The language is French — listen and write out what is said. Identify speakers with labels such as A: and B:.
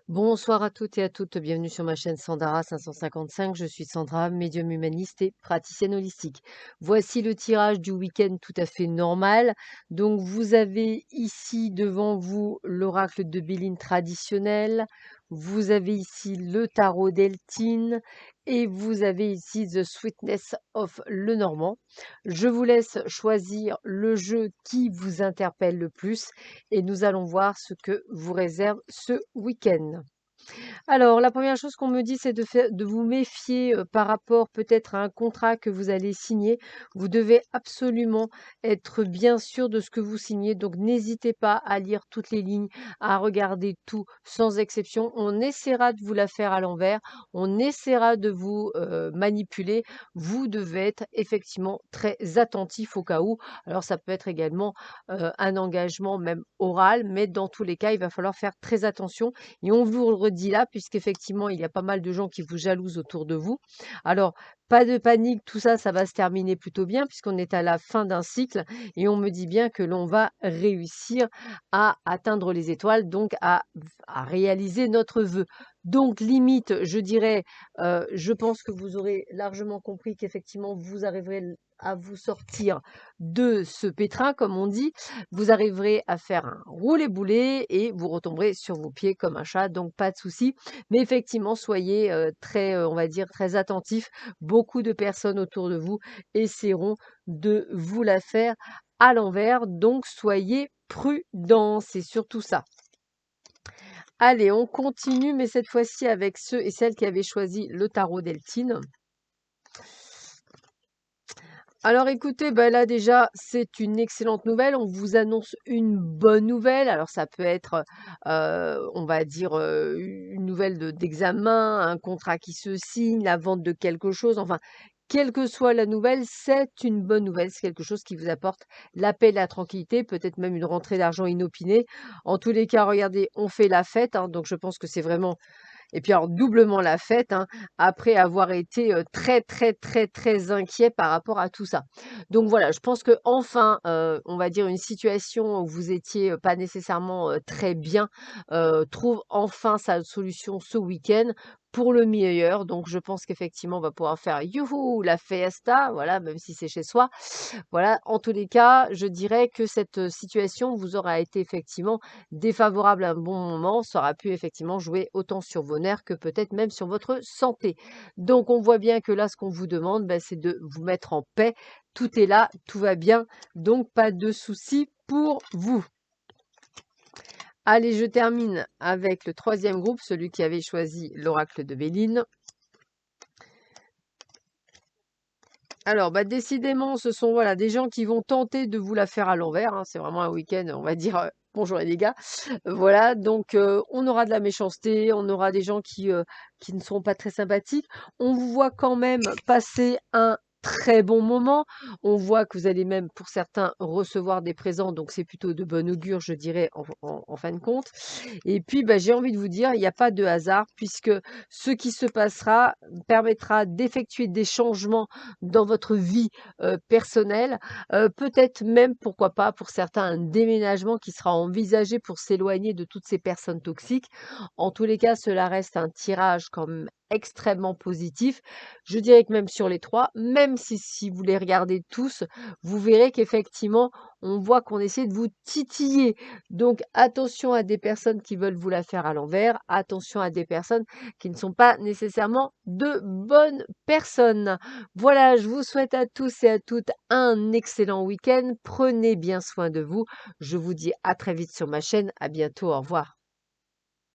A: Bonsoir à toutes et à toutes, bienvenue sur ma chaîne Sandara 555. Je suis Sandra, médium humaniste et praticienne holistique. Voici le tirage du week-end tout à fait normal. Donc vous avez ici devant vous l'oracle de Béline traditionnel, vous avez ici le tarot d'Eltine et vous avez ici The Sweetness of Lenormand. Je vous laisse choisir le jeu qui vous interpelle le plus et nous allons voir ce que vous réserve ce week-end. Alors, la première chose qu'on me dit, c'est de vous méfier par rapport peut-être à un contrat que vous allez signer. Vous devez absolument être bien sûr de ce que vous signez. Donc, n'hésitez pas à lire toutes les lignes, à regarder tout sans exception. On essaiera de vous la faire à l'envers. On essaiera de vous manipuler. Vous devez être effectivement très attentif au cas où. Alors, ça peut être également un engagement même oral, mais dans tous les cas, il va falloir faire très attention. Et on vous le redit là, puisqu'effectivement, il y a pas mal de gens qui vous jalousent autour de vous. Alors, pas de panique, tout ça, ça va se terminer plutôt bien, puisqu'on est à la fin d'un cycle et on me dit bien que l'on va réussir à atteindre les étoiles, donc à réaliser notre vœu. Donc, limite, je dirais, je pense que vous aurez largement compris qu'effectivement, vous arriverez à vous sortir de ce pétrin, comme on dit, vous arriverez à faire un roulé-boulé et vous retomberez sur vos pieds comme un chat, donc pas de souci. Mais effectivement, soyez très, on va dire, très attentifs. Beaucoup de personnes autour de vous essaieront de vous la faire à l'envers, donc soyez prudents, c'est surtout ça. Allez, on continue, mais cette fois-ci avec ceux et celles qui avaient choisi le tarot d'Eltine. Alors écoutez, bah là déjà, c'est une excellente nouvelle. On vous annonce une bonne nouvelle. Alors ça peut être, on va dire, une nouvelle d'examen, un contrat qui se signe, la vente de quelque chose. Enfin, quelle que soit la nouvelle, c'est une bonne nouvelle. C'est quelque chose qui vous apporte la paix et la tranquillité, peut-être même une rentrée d'argent inopinée. En tous les cas, regardez, on fait la fête, hein, donc je pense que c'est vraiment et puis alors doublement la fête, hein, après avoir été, très, très, très, très inquiet par rapport à tout ça. Donc voilà, je pense qu'enfin, on va dire une situation où vous étiez, pas nécessairement, très bien, trouve enfin sa solution ce week-end pour le meilleur. Donc je pense qu'effectivement on va pouvoir faire youhou la fiesta, voilà, même si c'est chez soi. Voilà, en tous les cas, je dirais que cette, situation vous aura été effectivement défavorable à un bon moment. Ça aura pu effectivement jouer autant sur vos nerfs que peut-être même sur votre santé. Donc on voit bien que là, ce qu'on vous demande, bah, c'est de vous mettre en paix. Tout est là, tout va bien, donc pas de soucis pour vous. Allez, je termine avec le troisième groupe, celui qui avait choisi l'oracle de Béline. Alors, bah, décidément, ce sont voilà, des gens qui vont tenter de vous la faire à l'envers, hein. C'est vraiment un week-end, on va dire bonjour les dégâts. Voilà, donc on aura de la méchanceté, on aura des gens qui ne seront pas très sympathiques. On vous voit quand même passer un très bon moment. On voit que vous allez même, pour certains, recevoir des présents, donc c'est plutôt de bon augure, je dirais, en fin de compte. Et puis, bah, j'ai envie de vous dire, il n'y a pas de hasard, puisque ce qui se passera permettra d'effectuer des changements dans votre vie personnelle. Peut-être même, pourquoi pas, pour certains, un déménagement qui sera envisagé pour s'éloigner de toutes ces personnes toxiques. En tous les cas, cela reste un tirage quand même extrêmement positif. Je dirais que même sur les trois, même si vous les regardez tous, vous verrez qu'effectivement, on voit qu'on essaie de vous titiller. Donc attention à des personnes qui veulent vous la faire à l'envers, attention à des personnes qui ne sont pas nécessairement de bonnes personnes. Voilà, je vous souhaite à tous et à toutes un excellent week-end. Prenez bien soin de vous. Je vous dis à très vite sur ma chaîne. À bientôt. Au revoir.